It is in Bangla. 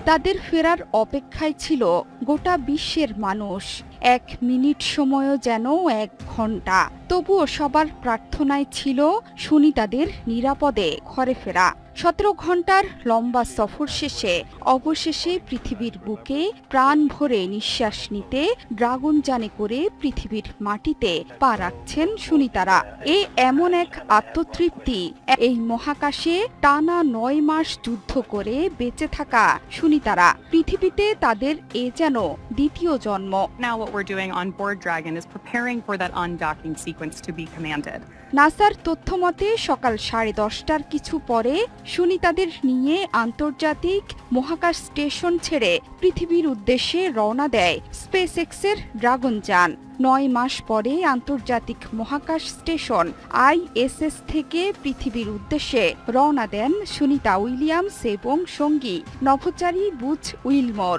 তাদের ফেরার অপেক্ষায় ছিল গোটা বিশ্বের মানুষ। 1 মিনিট সময়ও যেন 1 ঘন্টা। তবুও সবার প্রার্থনায় ছিল সুনিতাদের নিরাপদে ঘরে ফেরা। 17 ঘন্টার লম্বা সফর শেষে অবশেষে পৃথিবীর বুকে প্রাণ ভরে নিঃশ্বাস নিতে ড্রাগনযানে করে পৃথিবীর মাটিতে পা রাখছেন সুনিতারা। এমন এক আত্মতৃপ্তি, এই মহাকাশে টানা 9 মাস যুদ্ধ করে বেঁচে থাকা সুনিতারা। পৃথিবীতে তাদের যেন দ্বিতীয় জন্ম। Now what we're doing on board Dragon is preparing for that undocking sequence to be commanded. নাসার তথ্যমতে সকাল 10:30টার কিছু পরে সুনিতাদের নিয়ে আন্তর্জাতিক মহাকাশ স্টেশন ছেড়ে পৃথিবীর উদ্দেশ্যে রওনা দেয় স্পেসএক্সের ড্রাগনযান। 9 মাস পরে আন্তর্জাতিক মহাকাশ স্টেশন ISS থেকে পৃথিবীর উদ্দেশ্যে রওনা দেন সুনিতা উইলিয়ামস এবং সঙ্গী নভোচারী বুচ উইলমোর।